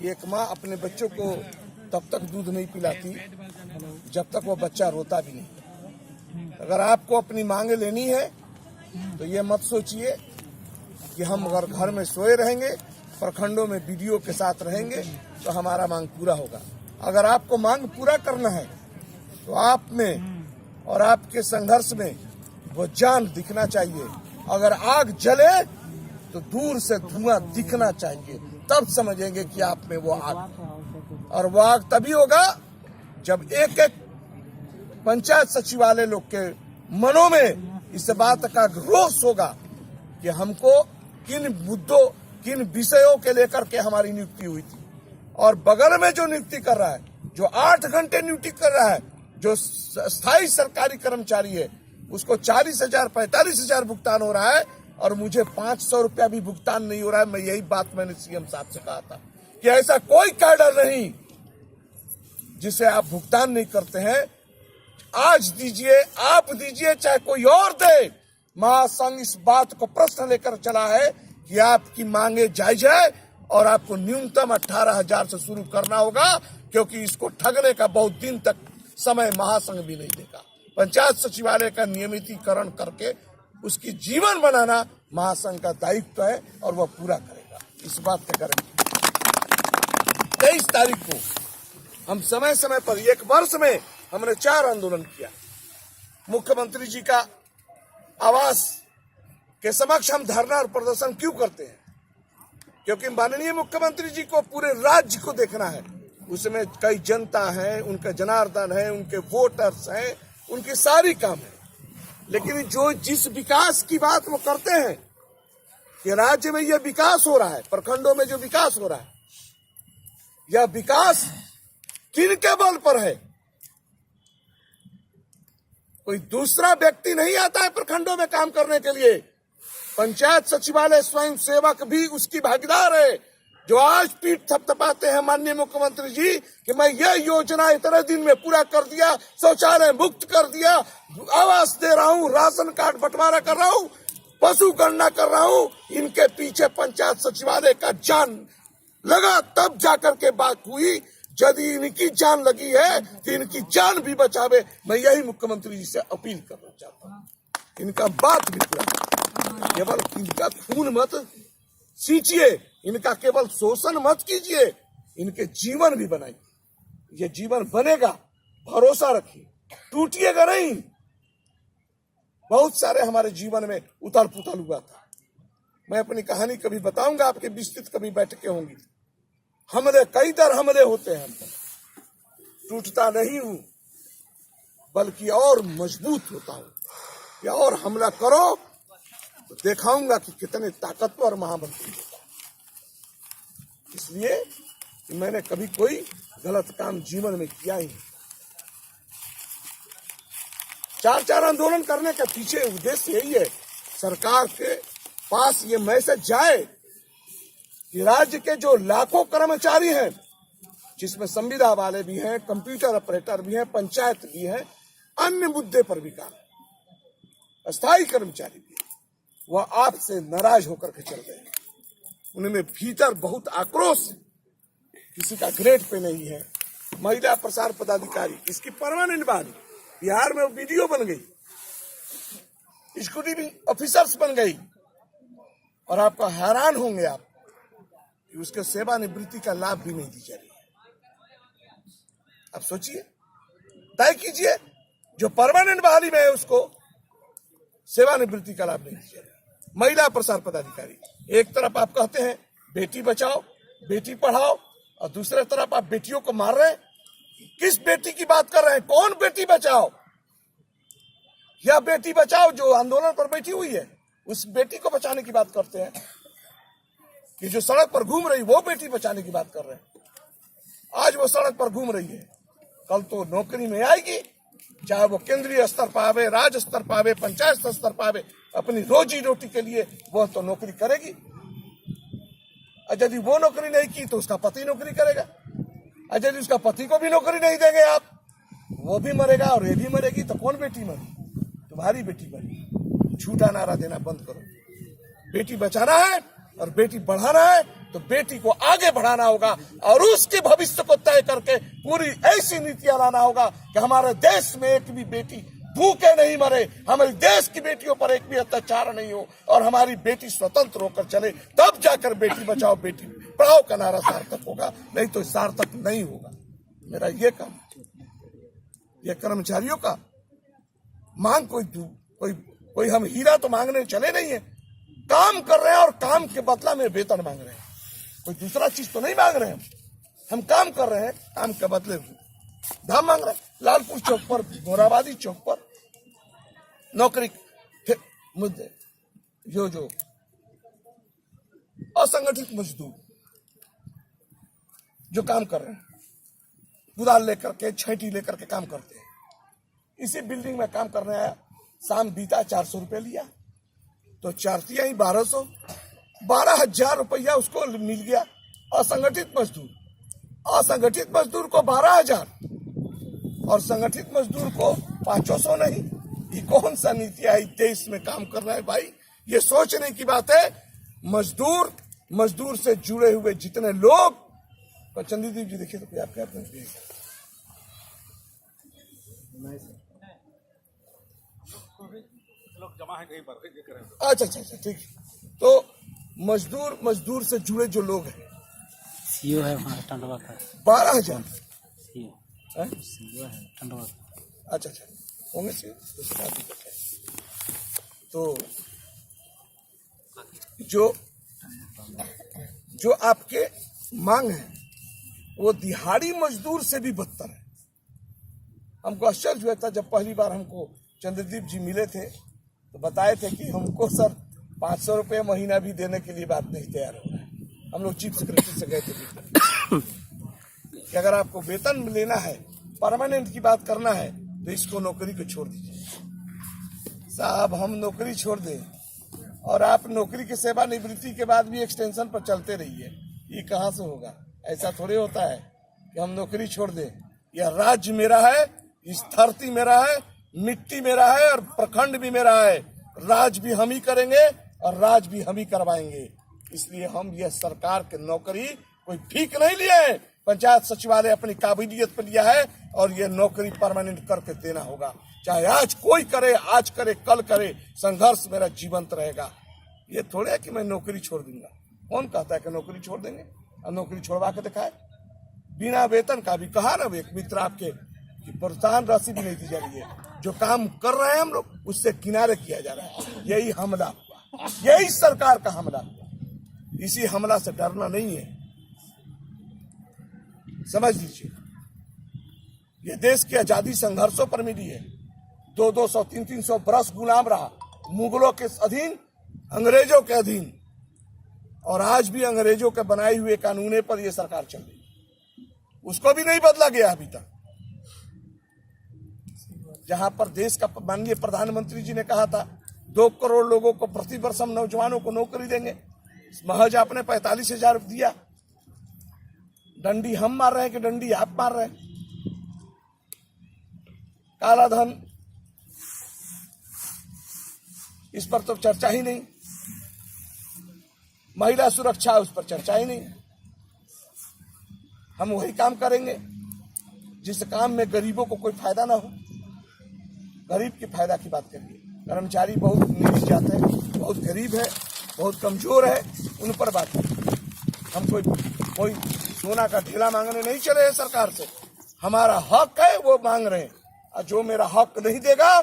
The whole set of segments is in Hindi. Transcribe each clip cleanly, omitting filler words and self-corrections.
कि एक माँ अपने बच्चों को तब तक दूध नहीं पिलाती जब तक वो बच्चा रोता भी नहीं। अगर आपको अपनी मांगे लेनी है तो ये मत सोचिए कि हम अगर घर में सोए रहेंगे, प्रखंडों में वीडियो के साथ रहेंगे तो हमारा मांग पूरा होगा। अगर आपको मांग पूरा करना है तो आप में और आपके संघर्ष में वो जान दिखना चाहिए। अगर आग जले तो दूर से धुआं दिखना चाहिए, तब समझेंगे कि आप में वो आग। और वो आग तभी होगा जब एक एक पंचायत सचिवालय लोग के मनों में इस बात का रोष होगा कि हमको किन मुद्दों, किन विषयों के लेकर के हमारी नियुक्ति हुई थी। और बगल में जो नियुक्ति कर रहा है, जो 8 घंटे नियुक्ति कर रहा है, जो स्थायी सरकारी कर्मचारी है, उसको 40,000 45,000 भुगतान हो रहा है और मुझे 500 रुपया भी भुगतान नहीं हो रहा है। मैं यही बात मैंने सीएम साहब से कहा था कि ऐसा कोई कैडर नहीं जिसे आप भुगतान नहीं करते हैं। आज दीजिए, आप दीजिए, चाहे कोई और दे। महासंघ इस बात को प्रश्न लेकर चला है कि आपकी मांगे जायज है और आपको न्यूनतम 18,000 से शुरू करना होगा, क्योंकि इसको ठगने का बहुत दिन तक समय महासंघ भी नहीं देगा। पंचायत सचिवालय का नियमितीकरण करके उसकी जीवन बनाना महासंघ का दायित्व है और वह पूरा करेगा। इस बात पे करेंगे। 23 तारीख को हम समय समय पर, एक वर्ष में हमने 4 आंदोलन किया। मुख्यमंत्री जी का आवास के समक्ष हम धरना और प्रदर्शन क्यों करते हैं? क्योंकि माननीय मुख्यमंत्री जी को पूरे राज्य को देखना है। उसमें कई जनता है, उनका जनार्दन है, उनके वोटर्स हैं, उनकी सारी काम है। लेकिन जो जिस विकास की बात वो करते हैं कि राज्य में यह विकास हो रहा है, प्रखंडों में जो विकास हो रहा है, यह विकास किन के बल पर है? कोई दूसरा व्यक्ति नहीं आता है प्रखंडों में काम करने के लिए। पंचायत सचिवालय स्वयं सेवक भी उसकी भागीदार है, जो आज पीठ थपथपाते हैं माननीय मुख्यमंत्री जी कि मैं यह योजना इतने दिन में पूरा कर दिया, शौचालय मुक्त कर दिया, आवास दे रहा हूँ, राशन कार्ड बंटवारा कर रहा हूँ, पशु गणना कर रहा हूँ। इनके पीछे पंचायत सचिवालय का जान लगा, तब जाकर के बात हुई। यदि इनकी जान लगी है तो इनकी जान भी बचावे। मैं यही मुख्यमंत्री जी से अपील करना चाहता हूँ, इनका बात भी पूरा, केवल इनका खून मत सींचिए, इनका केवल शोषण मत कीजिए, इनके जीवन भी बनाइए। ये जीवन बनेगा, भरोसा रखिए, टूटिएगा नहीं। बहुत सारे हमारे जीवन में उथल पुथल हुआ था। मैं अपनी कहानी कभी बताऊंगा, आपके विस्तृत कभी बैठकें होंगी। हमले, कई दर हमले होते हैं, टूटता नहीं हूं बल्कि और मजबूत होता हूं। या और हमला करो तो दिखाऊंगा कि कितने ताकतवर महामंत्री होता है। इसलिए मैंने कभी कोई गलत काम जीवन में किया ही नहीं। 4 आंदोलन करने के पीछे उद्देश्य यही है, सरकार के पास ये मैसेज जाए कि राज्य के जो लाखों कर्मचारी हैं, जिसमें संविदा वाले भी हैं, कंप्यूटर ऑपरेटर भी हैं, पंचायत भी हैं, अन्य मुद्दे पर भी काम, अस्थायी कर्मचारी भी, वह आपसे नाराज होकर के चल गए। उनमें भीतर बहुत आक्रोश, किसी का ग्रेड पे नहीं है। महिला प्रसार पदाधिकारी, इसकी परमानेंट बात, बिहार में वीडियो बन गई, एग्जीक्यूटिव ऑफिसर्स बन गई, और आपका हैरान होंगे आप कि उसके सेवानिवृत्ति का लाभ भी नहीं दी जा रही है। आप सोचिए, तय कीजिए, जो परमानेंट बहाली में है उसको सेवानिवृत्ति का लाभ नहीं दिया जा रहा। महिला प्रसार पदाधिकारी, एक तरफ आप कहते हैं बेटी बचाओ, बेटी पढ़ाओ, और दूसरे तरफ आप बेटियों को मार रहे हैं। किस बेटी की बात कर रहे हैं? कौन बेटी बचाओ? यह बेटी बचाओ जो आंदोलन पर बैठी हुई है, उस बेटी को बचाने की बात करते हैं कि जो सड़क पर घूम रही, वो बेटी बचाने की बात कर रहे हैं। आज वो सड़क पर घूम रही है, कल तो नौकरी में आएगी, चाहे वो केंद्रीय स्तर पर आवे, राज्य स्तर पर आवे, पंचायत स्तर पर आवे, अपनी रोजी रोटी के लिए वह तो नौकरी करेगी। और यदि वो नौकरी नहीं की तो उसका पति नौकरी करेगा, और यदि उसका पति को भी नौकरी नहीं देंगे आप, वो भी मरेगा और ये भी मरेगी। तो कौन बेटी मरी? तुम्हारी बेटी मरी। झूठा नारा देना बंद करो। बेटी बचाना है और बेटी बढ़ाना है तो बेटी को आगे बढ़ाना होगा और उसके भविष्य को तय करके पूरी ऐसी नीतियां लाना होगा कि हमारे देश में एक भी बेटी भूखे नहीं मरे, हमारे देश की बेटियों पर एक भी अत्याचार नहीं हो और हमारी बेटी स्वतंत्र होकर चले, तब जाकर बेटी बचाओ बेटी पढ़ाओ का नारा सार्थक होगा, नहीं तो सार्थक नहीं होगा। मेरा ये काम, ये कर्मचारियों का मांग कोई हम हीरा तो मांगने चले नहीं है, काम कर रहे हैं और काम के बदला में वेतन मांग रहे हैं, कोई दूसरा चीज तो नहीं मांग रहे हैं। हम काम कर रहे हैं, काम के बदले दाम मांग रहे हैं। लालपुर चौक पर, मोराबादी चौक पर नौकरी मुद्दे जो असंगठित मजदूर जो काम कर रहे हैं, कुदाल लेकर के, छैटी लेकर के काम करते हैं, इसी बिल्डिंग में काम करने आया, शाम बीता 400 रुपये लिया, तो 4 ही 1200, 12,000 रुपया उसको मिल गया। असंगठित मजदूर को 12,000 और संगठित मजदूर को 500 नहीं। ये कौन सा नीति आई देश में काम कर रहा है भाई? ये सोचने की बात है। मजदूर से जुड़े हुए जितने लोग, तो चंद्रदीप जी देखिए तो आप क्या जमा है कहीं पर, अच्छा ठीक। तो मजदूर से जुड़े जो लोग हैं, सीओ है हमारा टंडवा का, 12,000 सीओ है टंडवा का। अच्छा होंगे तो जो आपके मांग है वो दिहाड़ी मजदूर से भी बदतर है। हमको आश्चर्य हुआ था जब पहली बार हमको चंद्रदीप जी मिले थे तो बताए थे कि हमको सर 500 रुपये महीना भी देने के लिए बात नहीं तैयार हो रहा है। हम लोग चीफ सेक्रेटरी से गए थे कि अगर आपको वेतन लेना है, परमानेंट की बात करना है, तो इसको नौकरी को छोड़ दीजिए। साहब हम नौकरी छोड़ दें और आप नौकरी की सेवानिवृत्ति के बाद भी एक्सटेंशन पर चलते रहिए, ये कहाँ से होगा? ऐसा थोड़े होता है कि हम नौकरी छोड़ दें। यह राज्य मेरा है, इस धरती मेरा है, मिट्टी मेरा है और प्रखंड भी मेरा है। राज भी हम ही करेंगे और राज भी हम ही करवाएंगे। इसलिए हम यह सरकार की नौकरी कोई फीक नहीं लिए हैं। पंचायत सचिवालय अपनी काबिलियत पर लिया है और यह नौकरी परमानेंट करके देना होगा। चाहे आज कोई करे, आज करे, कल करे, संघर्ष मेरा जीवंत रहेगा। ये थोड़े है कि मैं नौकरी छोड़ दूंगा। कौन कहता है कि नौकरी छोड़ देंगे? और नौकरी छोड़वा के दिखाए बिना वेतन का भी। कहा ना एक मित्र आपके कि प्रोत्साहन राशि भी नहीं दी जा रही है। जो काम कर रहे हैं हम लोग उससे किनारे किया जा रहा है। यही हमला हुआ, यही सरकार का हमला हुआ। इसी हमला से डरना नहीं है, समझ लीजिए। ये देश की आजादी संघर्षों पर मिली है। 200, 300 बरस गुलाम रहा, मुगलों के अधीन, अंग्रेजों के अधीन, और आज भी अंग्रेजों के बनाए हुए कानूने पर यह सरकार चल रही है। उसको भी नहीं बदला गया अभी तक। जहां पर देश का माननीय प्रधानमंत्री जी ने कहा था 2 करोड़ लोगों को प्रति वर्ष हम नौजवानों को नौकरी देंगे, महज आपने 45,000 दिया। डंडी हम मार रहे हैं कि डंडी आप मार रहे हैं? काला धन, इस पर तो चर्चा ही नहीं। महिला सुरक्षा, उस पर चर्चा ही नहीं। हम वही काम करेंगे जिस काम में गरीबों को कोई फायदा ना हो। गरीब की फायदा की बात करिए। कर्मचारी बहुत नीच जात है, बहुत गरीब है, बहुत कमजोर है, उन पर बात करिए। हम कोई सोना का ढेला मांगने नहीं चले हैं सरकार से। हमारा हक है वो मांग रहे हैं, और जो मेरा हक नहीं देगा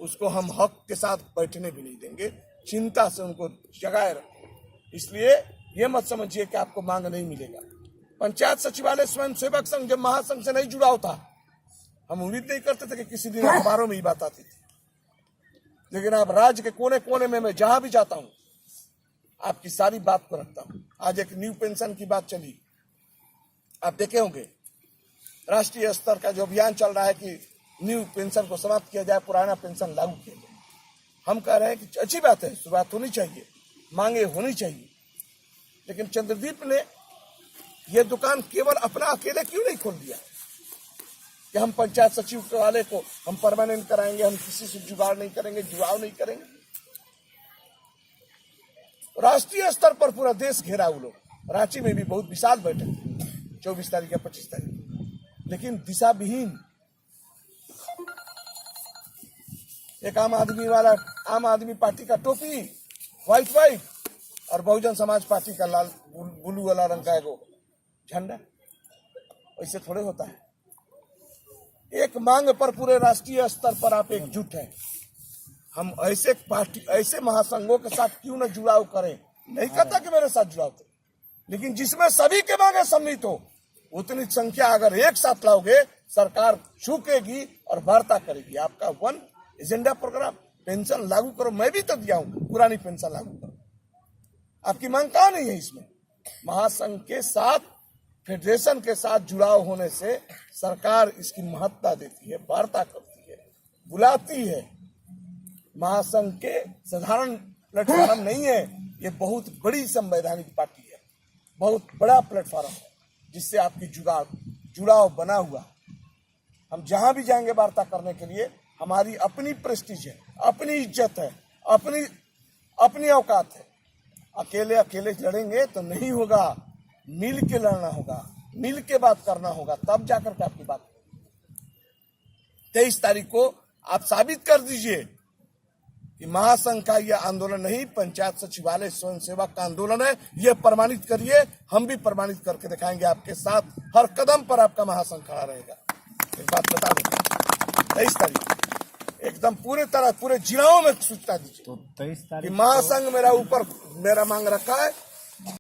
उसको हम हक के साथ बैठने भी नहीं देंगे। चिंता से उनको जगाए रखें। इसलिए ये मत समझिए कि आपको मांग नहीं मिलेगा। पंचायत सचिवालय स्वयं सेवक संघ जब महासंघ से नहीं जुड़ा होता, हम उम्मीद नहीं करते थे कि किसी दिन अखबारों में ही बात आती थी। लेकिन अब राज्य के कोने कोने में मैं जहां भी जाता हूं आपकी सारी बात को रखता हूं। आज एक न्यू पेंशन की बात चली, आप देखे होंगे। राष्ट्रीय स्तर का जो अभियान चल रहा है कि न्यू पेंशन को समाप्त किया जाए, पुराना पेंशन लागू किया जाए। हम कह रहे हैं कि अच्छी बात है, शुरुआत होनी चाहिए, मांगे होनी चाहिए। लेकिन चंद्रदीप ने यह दुकान केवल अपना अकेले क्यों नहीं खोल दिया कि हम पंचायत सचिवालय को हम परमानेंट कराएंगे, हम किसी से जुगाड़ नहीं करेंगे, जुड़ाव नहीं करेंगे। राष्ट्रीय स्तर पर पूरा देश घेरा वो लोग। रांची में भी बहुत विशाल बैठक थी 24 तारीख या 25 तारीख, लेकिन दिशा विहीन। एक आम आदमी पार्टी का टोपी व्हाइट और बहुजन समाज पार्टी का लाल ब्लू वाला रंग का एगो झंडा, ऐसे थोड़े होता है। एक मांग पर पूरे राष्ट्रीय स्तर पर आप एकजुट हैं। हम ऐसे महासंघों के साथ क्यों न जुड़ाव करें, नहीं कहता कि मेरे साथ जुड़ाव करें, लेकिन जिसमें सभी के मांगे सम्मिलित हो, उतनी संख्या अगर एक साथ लाओगे, सरकार झुकेगी और वार्ता करेगी। आपका वन एजेंडा प्रोग्राम, पेंशन लागू करो, मैं भी तो दिया हूं, पुरानी पेंशन लागू करो। आपकी मांग कहां नहीं है इसमें? महासंघ के साथ, फेडरेशन के साथ जुड़ाव होने से सरकार इसकी महत्ता देती है, वार्ता करती है, बुलाती है। महासंघ के साधारण प्लेटफॉर्म नहीं है, ये बहुत बड़ी संवैधानिक पार्टी है, बहुत बड़ा प्लेटफॉर्म है, जिससे आपकी जुड़ाव बना हुआ। हम जहां भी जाएंगे वार्ता करने के लिए, हमारी अपनी प्रेस्टीज है, अपनी इज्जत है, अपनी औकात है। अकेले लड़ेंगे तो नहीं होगा, मिल के लड़ना होगा, मिल के बात करना होगा, तब जाकर के आपकी बात। 23 तारीख को आप साबित कर दीजिए कि महासंघ का यह आंदोलन नहीं, पंचायत सचिवालय स्वयं सेवक का आंदोलन है। यह प्रमाणित करिए, हम भी प्रमाणित करके दिखाएंगे। आपके साथ हर कदम पर आपका महासंघ खड़ा रहेगा। एक बात बता दें, 23 तारीख एकदम पूरे जिलाओं में सूचना दीजिए तो 23 तारीख कि महासंघ मेरा मांग रखा है